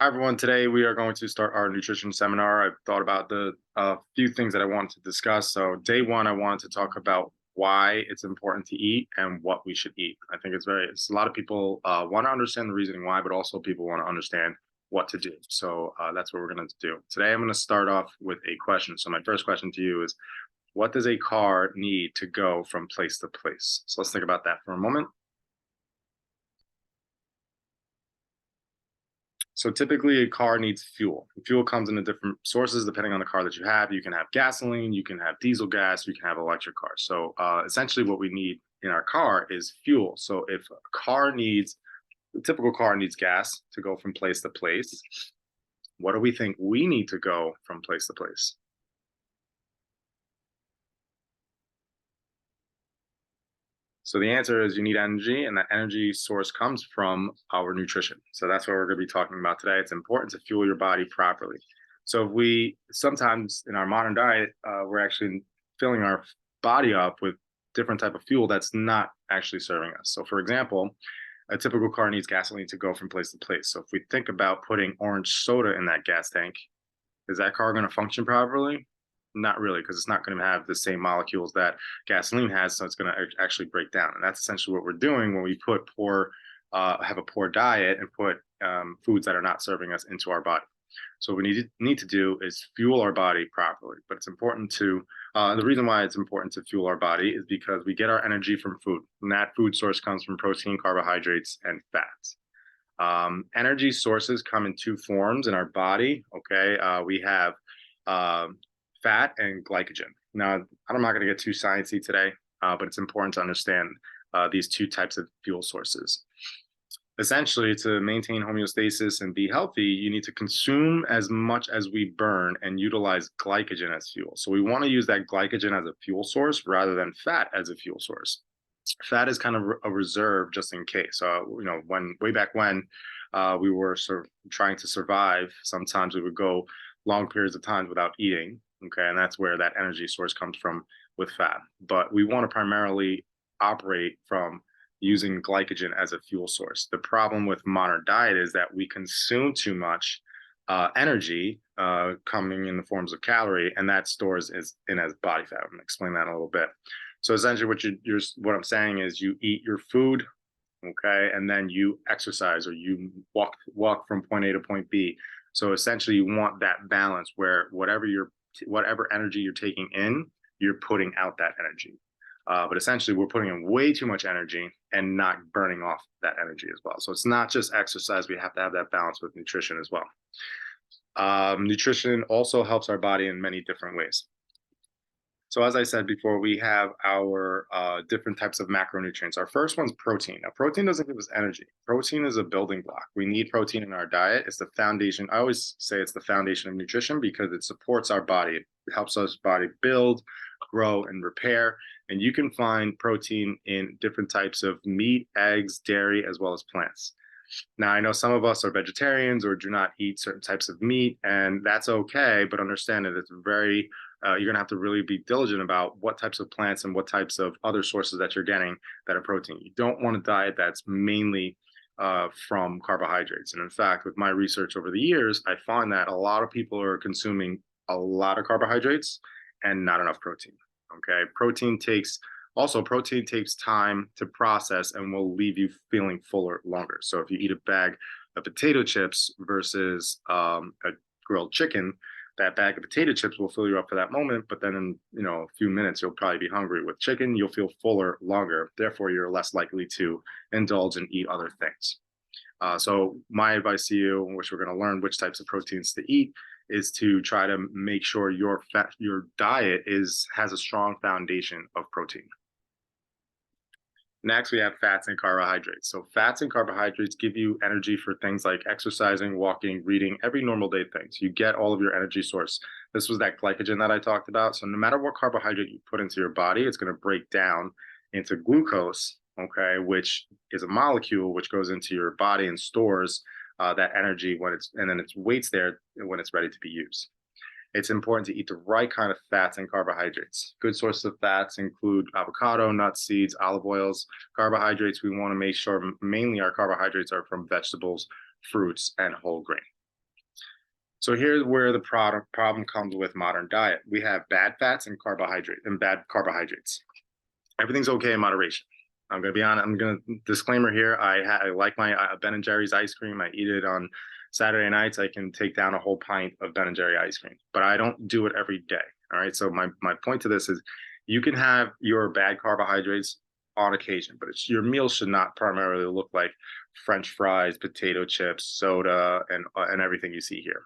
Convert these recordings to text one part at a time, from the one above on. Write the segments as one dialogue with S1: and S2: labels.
S1: Hi, everyone. Today we are going to start our nutrition seminar. I've thought about the few things that I wanted to discuss. So, day one, I wanted to talk about why it's important to eat and what we should eat. I think it's a lot of people want to understand the reasoning why, but also people want to understand what to do. So, that's what we're going to do. Today, I'm going to start off with a question. So, my first question to you is, what does a car need to go from place to place? So, let's think about that for a moment. So typically, a car needs fuel. Fuel comes in different sources depending on the car that you have. You can have gasoline, you can have diesel gas, you can have electric cars. So essentially, what we need in our car is fuel. So if a typical car needs gas to go from place to place, what do we think we need to go from place to place? So the answer is you need energy, and that energy source comes from our nutrition. So that's what we're going to be talking about today. It's important to fuel your body properly. So if we sometimes in our modern diet, we're actually filling our body up with different type of fuel that's not actually serving us. So for example, a typical car needs gasoline to go from place to place. So if we think about putting orange soda in that gas tank, is that car going to function properly? Not really, because it's not going to have the same molecules that gasoline has, so it's going to actually break down. And that's essentially what we're doing when we have a poor diet and put foods that are not serving us into our body. So what we need to do is fuel our body properly. But it's important to the reason why it's important to fuel our body is because we get our energy from food, and that food source comes from protein, carbohydrates, and fats. Energy sources come in two forms in our body. Okay, we have uh, fat and glycogen. Now, I'm not going to get too sciencey today, but it's important to understand these two types of fuel sources. Essentially, to maintain homeostasis and be healthy, you need to consume as much as we burn and utilize glycogen as fuel. So we want to use that glycogen as a fuel source rather than fat as a fuel source. Fat is kind of a reserve just in case. When way back when we were sort of trying to survive, sometimes we would go long periods of time without eating. Okay, and that's where that energy source comes from with fat. But we want to primarily operate from using glycogen as a fuel source. The problem with modern diet is that we consume too much energy coming in the forms of calorie, and that stores as body fat. I'm going to explain that in a little bit. So essentially, what I'm saying is you eat your food, okay, and then you exercise or you walk from point A to point B. So essentially, you want that balance where whatever energy you're taking in, you're putting out that energy. But essentially, we're putting in way too much energy and not burning off that energy as well. So it's not just exercise; we have to have that balance with nutrition as well. Nutrition also helps our body in many different ways. So as I said before, we have our different types of macronutrients. Our first one's protein. Now, protein doesn't give us energy. Protein is a building block. We need protein in our diet. It's the foundation. I always say it's the foundation of nutrition because it supports our body. It helps us body build, grow, and repair. And you can find protein in different types of meat, eggs, dairy, as well as plants. Now, I know some of us are vegetarians or do not eat certain types of meat, and that's okay, but understand that you're going to have to really be diligent about what types of plants and what types of other sources that you're getting that are protein. You don't want a diet that's mainly from carbohydrates. And in fact, with my research over the years, I find that a lot of people are consuming a lot of carbohydrates and not enough protein. Okay. Protein takes time to process and will leave you feeling fuller longer. So if you eat a bag of potato chips versus a grilled chicken, that bag of potato chips will fill you up for that moment, but then in a few minutes you'll probably be hungry. With chicken, you'll feel fuller longer. Therefore, you're less likely to indulge and eat other things. So my advice to you, which we're going to learn which types of proteins to eat, is to try to make sure your diet has a strong foundation of protein. Next, we have fats and carbohydrates. So, fats and carbohydrates give you energy for things like exercising, walking, reading, every normal day things. You get all of your energy source. This was that glycogen that I talked about. So, no matter what carbohydrate you put into your body, it's going to break down into glucose, okay, which is a molecule which goes into your body and stores that energy and then it waits there when it's ready to be used. It's important to eat the right kind of fats and carbohydrates. Good sources of fats include avocado, nuts, seeds, olive oils. Carbohydrates, we want to make sure mainly our carbohydrates are from vegetables, fruits, and whole grain. So here's where the product problem comes with modern diet. We have bad fats and bad carbohydrates. Everything's okay in moderation. I'm gonna be honest. I'm gonna disclaimer here. I like my Ben and Jerry's ice cream. I eat it on Saturday nights. I can take down a whole pint of Ben and Jerry ice cream, but I don't do it every day. All right. So my point to this is, you can have your bad carbohydrates on occasion, but your meal should not primarily look like French fries, potato chips, soda, and everything you see here.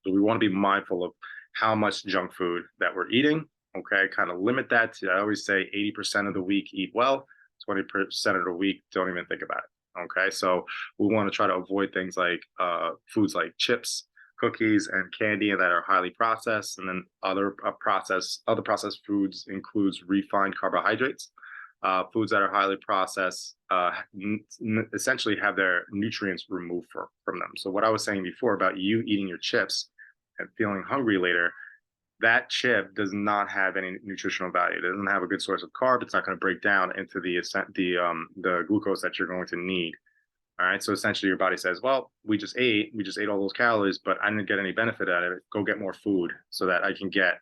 S1: So we want to be mindful of how much junk food that we're eating. Okay, kind of limit that to, I always say 80% of the week eat well, 20% of the week don't even think about it. Okay, so we want to try to avoid things like foods like chips, cookies, and candy that are highly processed. And then other processed foods includes refined carbohydrates. Foods that are highly processed essentially have their nutrients removed from them. So what I was saying before about you eating your chips and feeling hungry later, that chip does not have any nutritional value. It doesn't have a good source of carb. It's not going to break down into the glucose that you're going to need. All right. So essentially your body says, well, we just ate all those calories, but I didn't get any benefit out of it. Go get more food so that I can get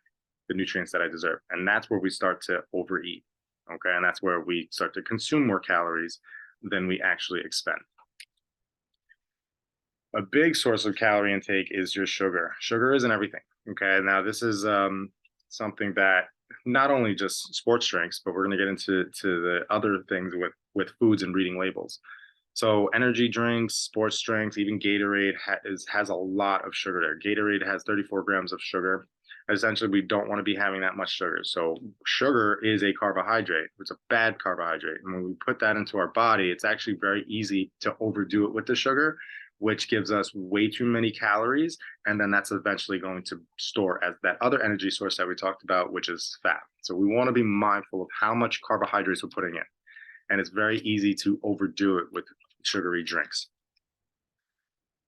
S1: the nutrients that I deserve. And that's where we start to overeat. Okay. And that's where we start to consume more calories than we actually expend. A big source of calorie intake is your sugar. Sugar isn't everything. Okay. Now, this is something that not only just sports drinks, but we're going to get into the other things with foods and reading labels. So energy drinks, sports drinks, even Gatorade has a lot of sugar there. Gatorade has 34 grams of sugar. Essentially, we don't want to be having that much sugar. So sugar is a carbohydrate. It's a bad carbohydrate. And when we put that into our body, it's actually very easy to overdo it with the sugar, which gives us way too many calories. And then that's eventually going to store as that other energy source that we talked about, which is fat. So we want to be mindful of how much carbohydrates we're putting in. And it's very easy to overdo it with sugary drinks.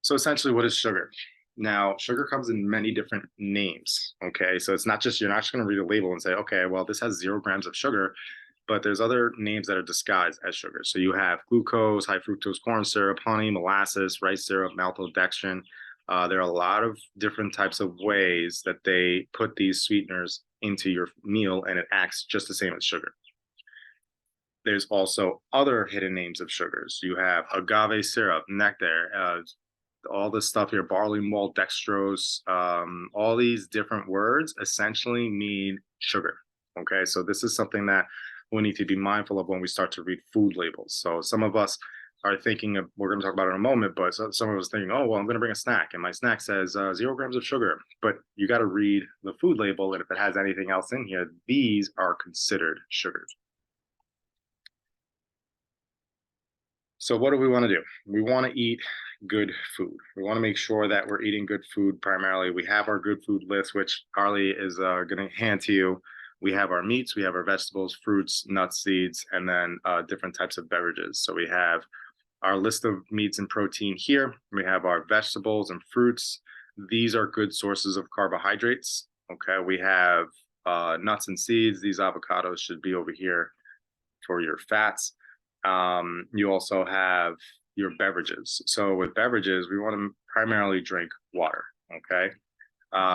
S1: So essentially, what is sugar? Now, sugar comes in many different names. Okay. So it's not just, you're not just going to read a label and say, okay, well, this has 0 grams of sugar, but there's other names that are disguised as sugar. So you have glucose, high fructose corn syrup, honey, molasses, rice syrup, maltodextrin. There are a lot of different types of ways that they put these sweeteners into your meal, and it acts just the same as sugar. There's also other hidden names of sugars. You have agave syrup, nectar, all this stuff here, barley malt, dextrose, all these different words essentially mean sugar. Okay, so this is something that we need to be mindful of when we start to read food labels. So some of us are thinking of, we're going to talk about it in a moment, but some of us thinking, oh, well, I'm going to bring a snack, and my snack says 0 grams of sugar. But you got to read the food label, and if it has anything else in here, these are considered sugars. So what do we want to do? We want to eat good food. We want to make sure that we're eating good food primarily. We have our good food list, which Carly is going to hand to you. We have our meats, we have our vegetables, fruits, nuts, seeds, and then different types of beverages. So we have our list of meats and protein here. We have our vegetables and fruits. These are good sources of carbohydrates. Okay, we have nuts and seeds. These avocados should be over here for your fats. You also have your beverages. So with beverages, we want to primarily drink water. Okay.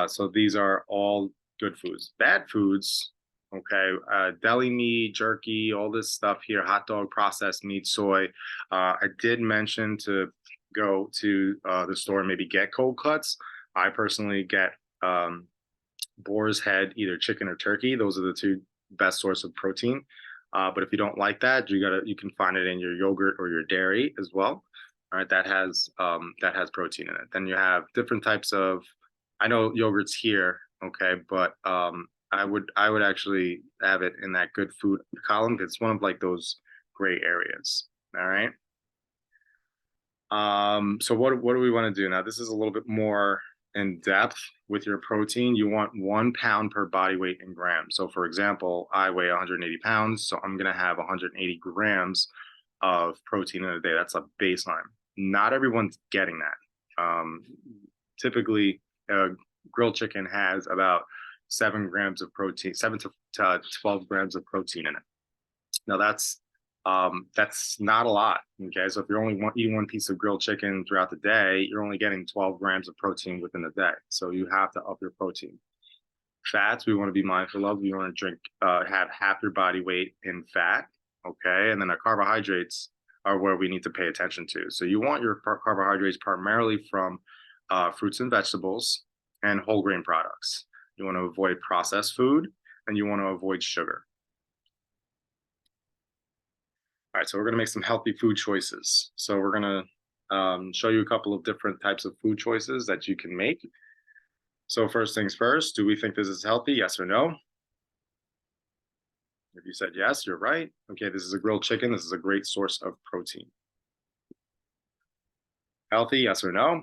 S1: So these are all good foods. Bad foods, okay, deli meat, jerky, all this stuff here, hot dog, processed meat, soy. I did mention to go to the store and maybe get cold cuts. I personally get boar's head, either chicken or turkey. Those are the two best source of protein. But if you don't like that, you can find it in your yogurt or your dairy as well. All right, that has protein in it. Then you have different types of, I know yogurt's here, okay, but I would actually have it in that good food column. It's one of like those gray areas. All right. So what do we want to do now? This is a little bit more in depth with your protein. You want 1 pound per body weight in grams. So for example, I weigh 180 pounds, so I'm going to have 180 grams of protein in a day. That's a baseline. Not everyone's getting that. Typically, grilled chicken has about 7 grams of protein, 7 to 12 grams of protein in it. Now that's That's not a lot. Okay, so if you're only eating one piece of grilled chicken throughout the day, you're only getting 12 grams of protein within a day. So you have to up your protein. Fats, we want to be mindful of. We want to have half your body weight in fat. Okay, and then our carbohydrates are where we need to pay attention to. So you want your carbohydrates primarily from fruits and vegetables and whole grain products. You want to avoid processed food and you want to avoid sugar. All right, so we're going to make some healthy food choices. So we're going to show you a couple of different types of food choices that you can make. So first things first, do we think this is healthy? Yes or no? If you said yes, you're right. Okay, this is a grilled chicken. This is a great source of protein. Healthy, yes or no?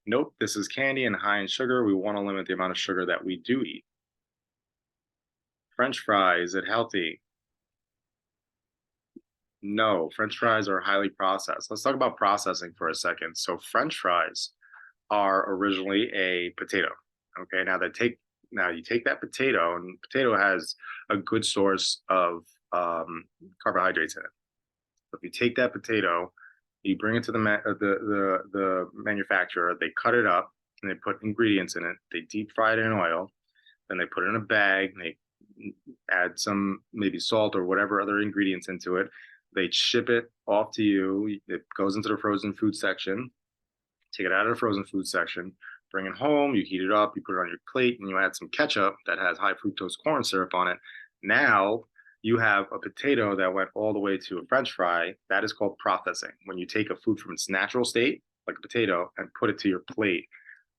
S1: Nope, this is candy and high in sugar. We want to limit the amount of sugar that we do eat. French fry, is it healthy? No, French fries are highly processed. Let's talk about processing for a second. So French fries are originally a potato. Okay, now you take that potato, and potato has a good source of carbohydrates in it. So if you take that potato, you bring it to the manufacturer, they cut it up and they put ingredients in it. They deep fry it in oil, then they put it in a bag. They add some maybe salt or whatever other ingredients into it. They ship it off to you. It goes into the frozen food section. Take it out of the frozen food section, bring it home, you heat it up, you put it on your plate, and you add some ketchup that has high fructose corn syrup on it. Now you have a potato that went all the way to a French fry. That is called processing. When you take a food from its natural state, like a potato, and put it to your plate,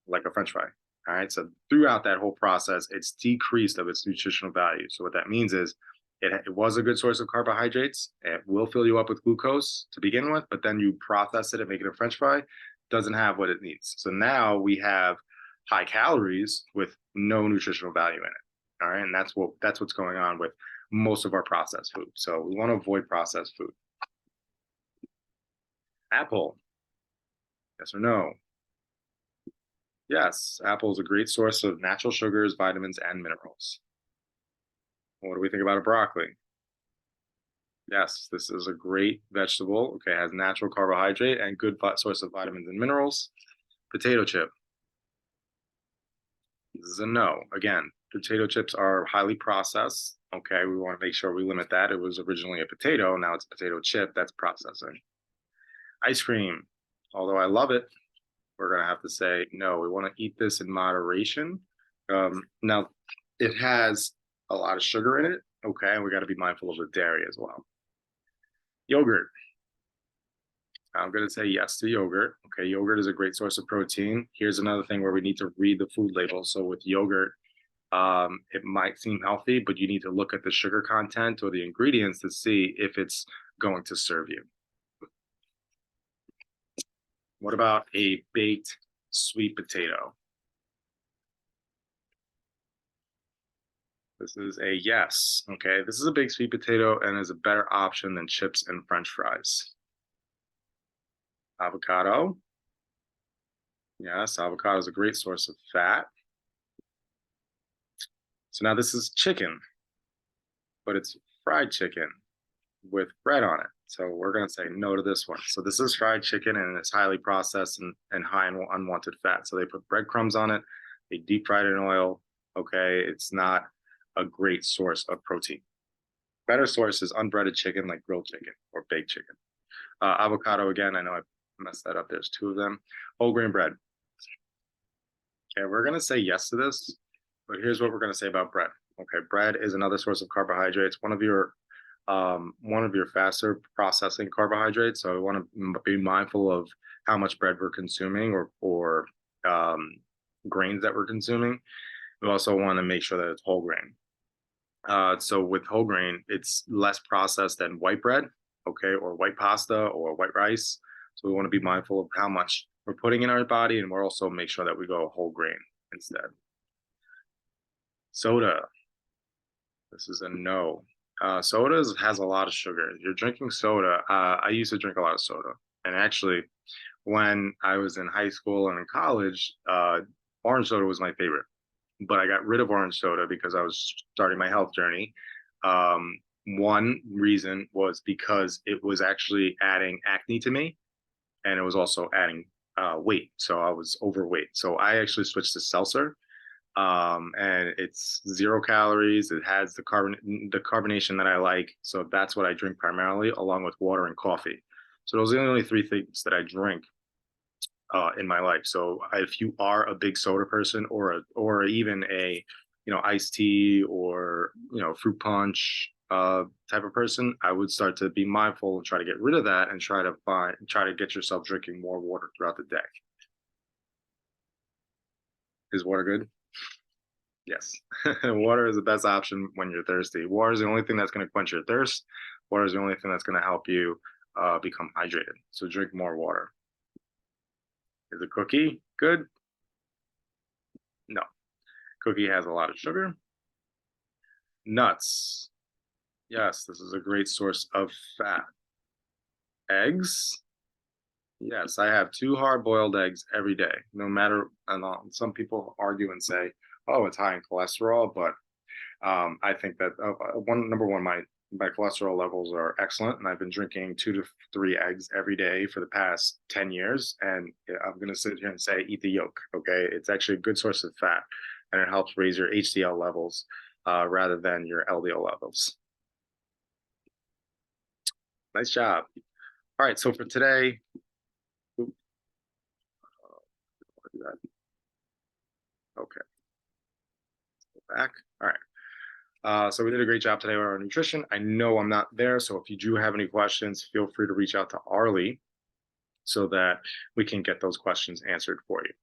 S1: like a French fry. All right. So throughout that whole process, it's decreased of its nutritional value. So what that means is it was a good source of carbohydrates. It will fill you up with glucose to begin with, but then you process it and make it a French fry. Doesn't have what it needs. So now we have high calories with no nutritional value in it. All right. And that's what's going on with most of our processed food. So we want to avoid processed food. Apple. Yes or no? Yes, apple is a great source of natural sugars, vitamins, and minerals. What do we think about a broccoli? Yes, this is a great vegetable. Okay, it has natural carbohydrate and good source of vitamins and minerals. Potato chip. This is a no. Again, potato chips are highly processed. Okay, we want to make sure we limit that. It was originally a potato, now it's a potato chip. That's processing. Ice cream. Although I love it, we're going to have to say no. We want to eat this in moderation. Now, it has a lot of sugar in it. Okay, and we got to be mindful of the dairy as well. Yogurt. I'm going to say yes to yogurt. Okay, yogurt is a great source of protein. Here's another thing where we need to read the food label. So with yogurt, it might seem healthy, but you need to look at the sugar content or the ingredients to see if it's going to serve you. What about a baked sweet potato? This is a yes. Okay, this is a baked sweet potato and is a better option than chips and French fries. Avocado. Yes, avocado is a great source of fat. So now this is chicken, but it's fried chicken with bread on it. So we're going to say no to this one. So this is fried chicken and it's highly processed and high in unwanted fat. So they put breadcrumbs on it. They deep fried it in oil. Okay, it's not a great source of protein. Better source is unbreaded chicken like grilled chicken or baked chicken. Avocado, again, I know I messed that up. There's two of them. Whole grain bread. Okay, we're going to say yes to this, but here's what we're going to say about bread. Okay, bread is another source of carbohydrates. One of your faster processing carbohydrates. So we want to be mindful of how much bread we're consuming or grains that we're consuming. We also want to make sure that it's whole grain. So with whole grain, it's less processed than white bread, okay, or white pasta or white rice. So we want to be mindful of how much we're putting in our body, and we're also make sure that we go whole grain instead. Soda. This is a no. Soda has a lot of sugar. You're drinking soda. I used to drink a lot of soda, and actually, when I was in high school and in college, orange soda was my favorite. But I got rid of orange soda because I was starting my health journey. One reason was because it was actually adding acne to me, and it was also adding weight. So I was overweight. So I actually switched to seltzer, and it's 0 calories. It has the carbonation that I like. So that's what I drink primarily, along with water and coffee. So those are the only three things that I drink in my life. So if you are a big soda person, or even a iced tea, or fruit punch type of person, I would start to be mindful and try to get rid of that, and try to get yourself drinking more water throughout the day. Is water good? Yes. Water is the best option when you're thirsty. Water is the only thing that's going to quench your thirst. Water is the only thing that's going to help you become hydrated. So drink more water. Is a cookie good? No. Cookie has a lot of sugar. Nuts. Yes, this is a great source of fat. Eggs. Yes, I have two hard-boiled eggs every day, no matter. And some people argue and say, "Oh, it's high in cholesterol," but I think that number one, my cholesterol levels are excellent, and I've been drinking 2 to 3 eggs every day for the past 10 years. And I'm going to sit here and say, eat the yolk. Okay, it's actually a good source of fat, and it helps raise your HDL levels rather than your LDL levels. Nice job. All right, so for today, okay, back. All right. So we did a great job today with our nutrition. I know I'm not there, so if you do have any questions, feel free to reach out to Arlie so that we can get those questions answered for you.